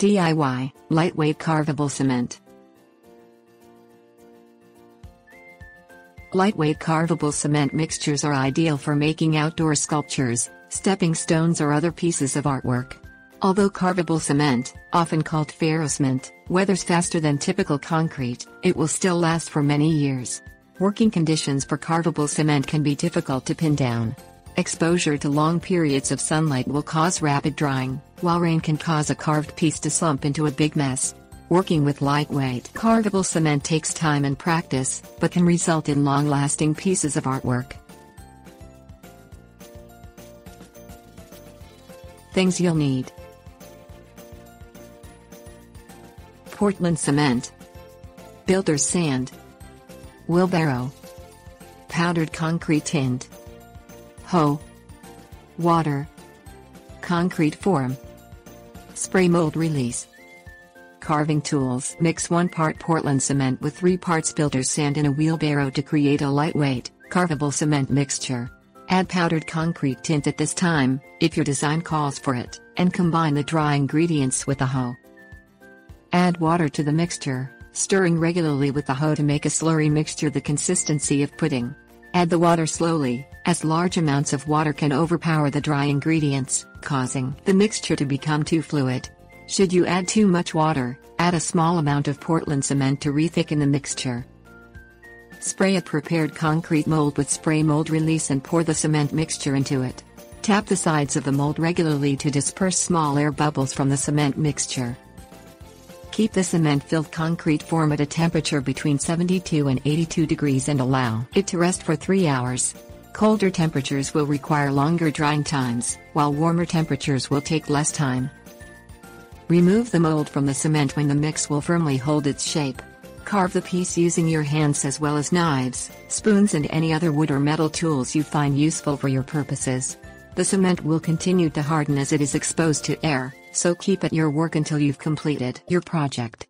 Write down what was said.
DIY, lightweight carvable cement. Lightweight carvable cement mixtures are ideal for making outdoor sculptures, stepping stones or other pieces of artwork. Although carvable cement, often called ferrocement, weathers faster than typical concrete, it will still last for many years. Working conditions for carvable cement can be difficult to pin down. Exposure to long periods of sunlight will cause rapid drying, while rain can cause a carved piece to slump into a big mess. Working with lightweight carvable cement takes time and practice, but can result in long-lasting pieces of artwork. Things you'll need: Portland cement, builder's sand, wheelbarrow, powdered concrete tint, hoe, water, concrete form, spray mold release. Carving tools: mix 1 part Portland cement with 3 parts builder's sand in a wheelbarrow to create a lightweight, carvable cement mixture. Add powdered concrete tint at this time, if your design calls for it, and combine the dry ingredients with the hoe. Add water to the mixture, stirring regularly with the hoe to make a slurry mixture the consistency of pudding. Add the water slowly, as large amounts of water can overpower the dry ingredients, causing the mixture to become too fluid. Should you add too much water, add a small amount of Portland cement to rethicken the mixture. Spray a prepared concrete mold with spray mold release and pour the cement mixture into it. Tap the sides of the mold regularly to disperse small air bubbles from the cement mixture. Keep the cement-filled concrete form at a temperature between 72 and 82 degrees and allow it to rest for 3 hours. Colder temperatures will require longer drying times, while warmer temperatures will take less time. Remove the mold from the cement when the mix will firmly hold its shape. Carve the piece using your hands as well as knives, spoons and any other wood or metal tools you find useful for your purposes. The cement will continue to harden as it is exposed to air, so keep at your work until you've completed your project.